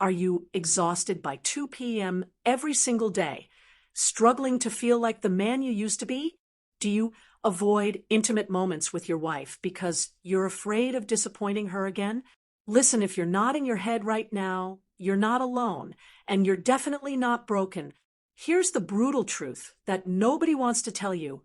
Are you exhausted by 2 p.m. every single day, struggling to feel like the man you used to be? Do you avoid intimate moments with your wife because you're afraid of disappointing her again? Listen, if you're nodding your head right now, you're not alone, and you're definitely not broken. Here's the brutal truth that nobody wants to tell you.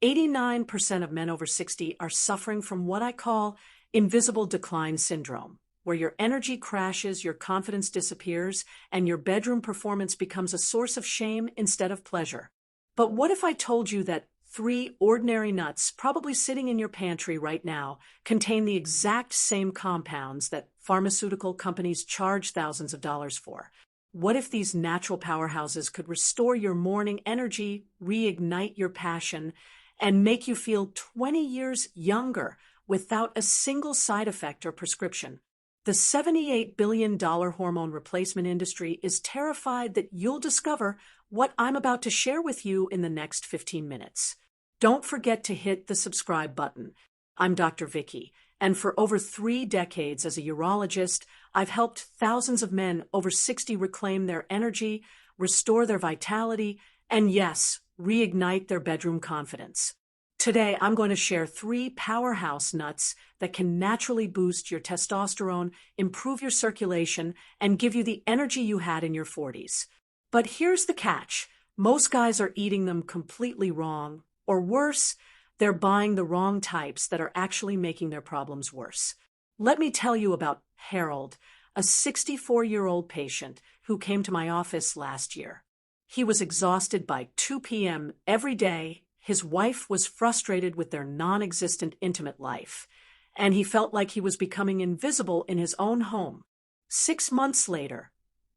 89% of men over 60 are suffering from what I call invisible decline syndrome, where your energy crashes, your confidence disappears, and your bedroom performance becomes a source of shame instead of pleasure. But what if I told you that 3 ordinary nuts, probably sitting in your pantry right now, contain the exact same compounds that pharmaceutical companies charge thousands of dollars for? What if these natural powerhouses could restore your morning energy, reignite your passion, and make you feel 20 years younger without a single side effect or prescription? The $78 billion hormone replacement industry is terrified that you'll discover what I'm about to share with you in the next 15 minutes. Don't forget to hit the subscribe button. I'm Dr. Vicky, and for over 3 decades as a urologist, I've helped thousands of men over 60 reclaim their energy, restore their vitality, and yes, reignite their bedroom confidence. Today, I'm going to share 3 powerhouse nuts that can naturally boost your testosterone, improve your circulation, and give you the energy you had in your 40s. But here's the catch. Most guys are eating them completely wrong, or worse, they're buying the wrong types that are actually making their problems worse. Let me tell you about Harold, a 64-year-old patient who came to my office last year. He was exhausted by 2 p.m. every day. His wife was frustrated with their non-existent intimate life, and he felt like he was becoming invisible in his own home. 6 months later,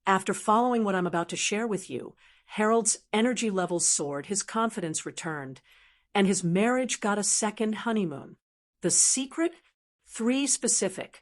after following what I'm about to share with you, Harold's energy levels soared, his confidence returned, and his marriage got a second honeymoon. The secret? 3 specific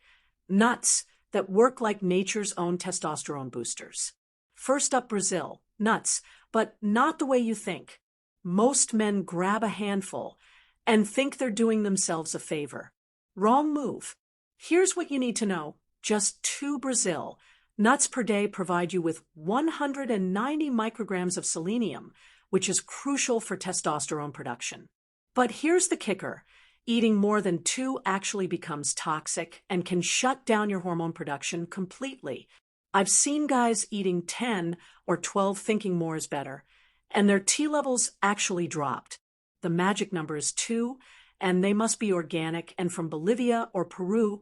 nuts that work like nature's own testosterone boosters. First up, Brazil. Nuts, but not the way you think. Most men grab a handful and think they're doing themselves a favor. Wrong move. Here's what you need to know. Just 2 Brazil nuts per day provide you with 190 micrograms of selenium, which is crucial for testosterone production. But here's the kicker. Eating more than 2 actually becomes toxic and can shut down your hormone production completely. I've seen guys eating 10 or 12 thinking more is better, and their T levels actually dropped. The magic number is 2, and they must be organic and from Bolivia or Peru,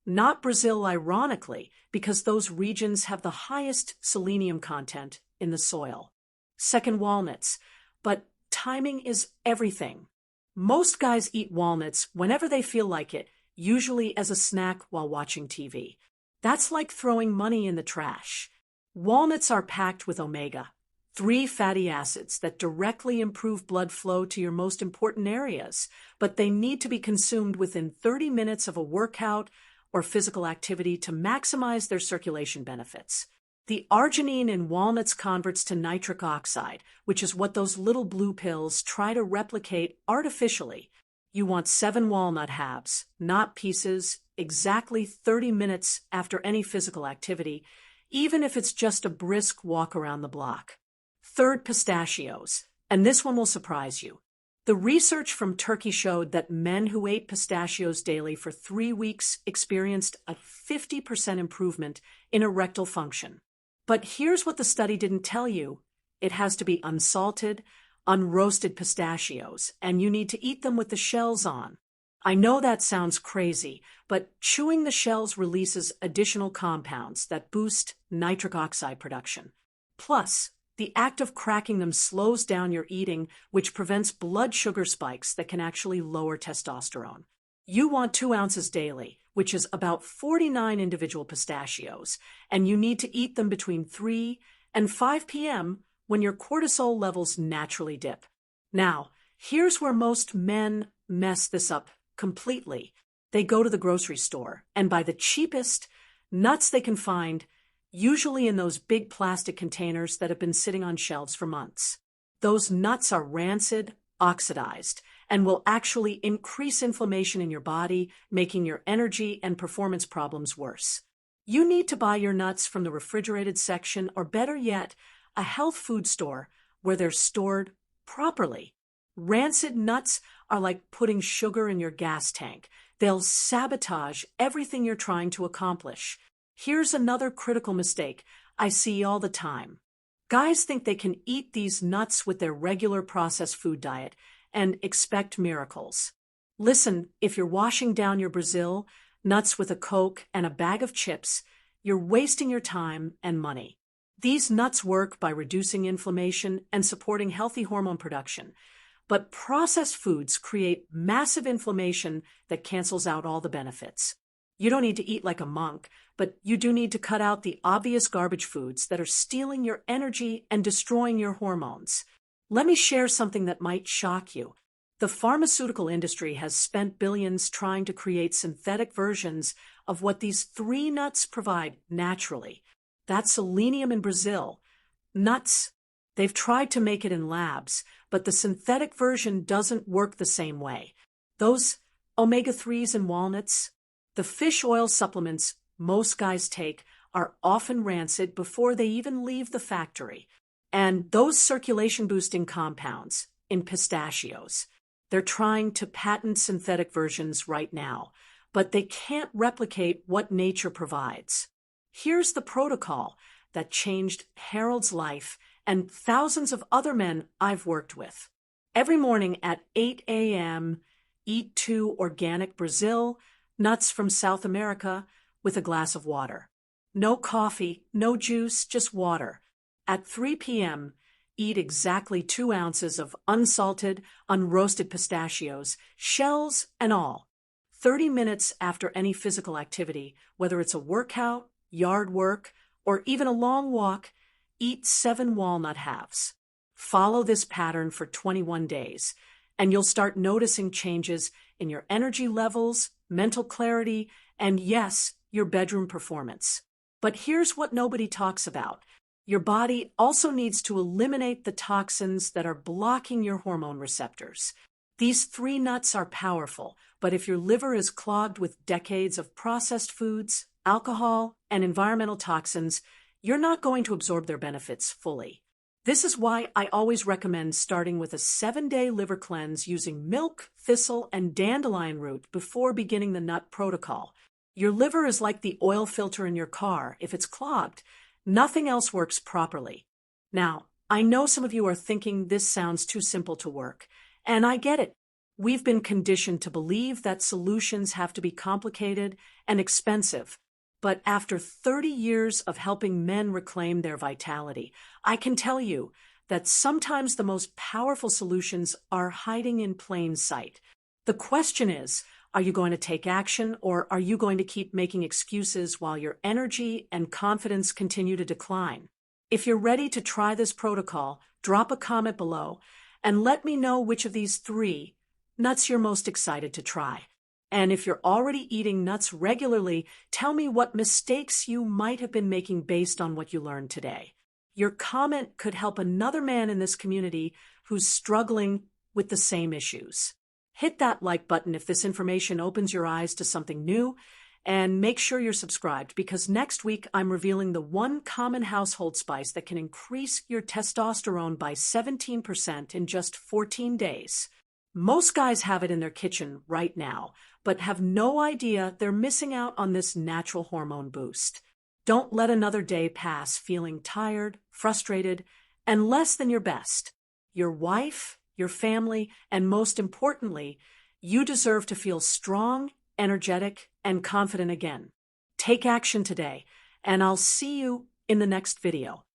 not Brazil, ironically, because those regions have the highest selenium content in the soil. Second, walnuts. But timing is everything. Most guys eat walnuts whenever they feel like it, usually as a snack while watching TV. That's like throwing money in the trash. Walnuts are packed with omega-3 fatty acids that directly improve blood flow to your most important areas, but they need to be consumed within 30 minutes of a workout or physical activity to maximize their circulation benefits. The arginine in walnuts converts to nitric oxide, which is what those little blue pills try to replicate artificially. You want 7 walnut halves, not pieces, exactly 30 minutes after any physical activity, even if it's just a brisk walk around the block. Third, pistachios. And this one will surprise you. The research from Turkey showed that men who ate pistachios daily for 3 weeks experienced a 50% improvement in erectile function. But here's what the study didn't tell you. It has to be unsalted, unroasted pistachios, and you need to eat them with the shells on. I know that sounds crazy, but chewing the shells releases additional compounds that boost nitric oxide production. Plus, the act of cracking them slows down your eating, which prevents blood sugar spikes that can actually lower testosterone. You want 2 ounces daily, which is about 49 individual pistachios, and you need to eat them between 3 and 5 p.m. when your cortisol levels naturally dip. Now, here's where most men mess this up completely. They go to the grocery store and buy the cheapest nuts they can find, usually in those big plastic containers that have been sitting on shelves for months. Those nuts are rancid, oxidized, and will actually increase inflammation in your body, making your energy and performance problems worse. You need to buy your nuts from the refrigerated section, or better yet, a health food store where they're stored properly. Rancid nuts are like putting sugar in your gas tank. They'll sabotage everything you're trying to accomplish. Here's another critical mistake I see all the time. Guys think they can eat these nuts with their regular processed food diet and expect miracles. Listen, if you're washing down your Brazil nuts with a Coke and a bag of chips, you're wasting your time and money. These nuts work by reducing inflammation and supporting healthy hormone production. But processed foods create massive inflammation that cancels out all the benefits. You don't need to eat like a monk, but you do need to cut out the obvious garbage foods that are stealing your energy and destroying your hormones. Let me share something that might shock you. The pharmaceutical industry has spent billions trying to create synthetic versions of what these three nuts provide naturally. That's selenium in Brazil. Nuts. They've tried to make it in labs, but the synthetic version doesn't work the same way. Those omega-3s in walnuts, the fish oil supplements most guys take are often rancid before they even leave the factory. And those circulation-boosting compounds in pistachios, they're trying to patent synthetic versions right now, but they can't replicate what nature provides. Here's the protocol that changed Harold's life and thousands of other men I've worked with. Every morning at 8 a.m., eat 2 organic Brazil nuts from South America with a glass of water. No coffee, no juice, just water. At 3 p.m., eat exactly 2 ounces of unsalted, unroasted pistachios, shells and all. 30 minutes after any physical activity, whether it's a workout, yard work, or even a long walk, eat 7 walnut halves. Follow this pattern for 21 days, and you'll start noticing changes in your energy levels, mental clarity, and yes, your bedroom performance. But here's what nobody talks about. Your body also needs to eliminate the toxins that are blocking your hormone receptors. These 3 nuts are powerful, but if your liver is clogged with decades of processed foods, alcohol, and environmental toxins, you're not going to absorb their benefits fully. This is why I always recommend starting with a 7-day liver cleanse using milk, thistle, and dandelion root before beginning the nut protocol. Your liver is like the oil filter in your car. If it's clogged, nothing else works properly. Now, I know some of you are thinking this sounds too simple to work, and I get it. We've been conditioned to believe that solutions have to be complicated and expensive. But after 30 years of helping men reclaim their vitality, I can tell you that sometimes the most powerful solutions are hiding in plain sight. The question is, are you going to take action, or are you going to keep making excuses while your energy and confidence continue to decline? If you're ready to try this protocol, drop a comment below and let me know which of these 3 nuts you're most excited to try. And if you're already eating nuts regularly, tell me what mistakes you might have been making based on what you learned today. Your comment could help another man in this community who's struggling with the same issues. Hit that like button if this information opens your eyes to something new, and make sure you're subscribed, because next week I'm revealing the 1 common household spice that can increase your testosterone by 17% in just 14 days. Most guys have it in their kitchen right now, but have no idea they're missing out on this natural hormone boost. Don't let another day pass feeling tired, frustrated, and less than your best. Your wife, your family, and most importantly, you deserve to feel strong, energetic, and confident again. Take action today, and I'll see you in the next video.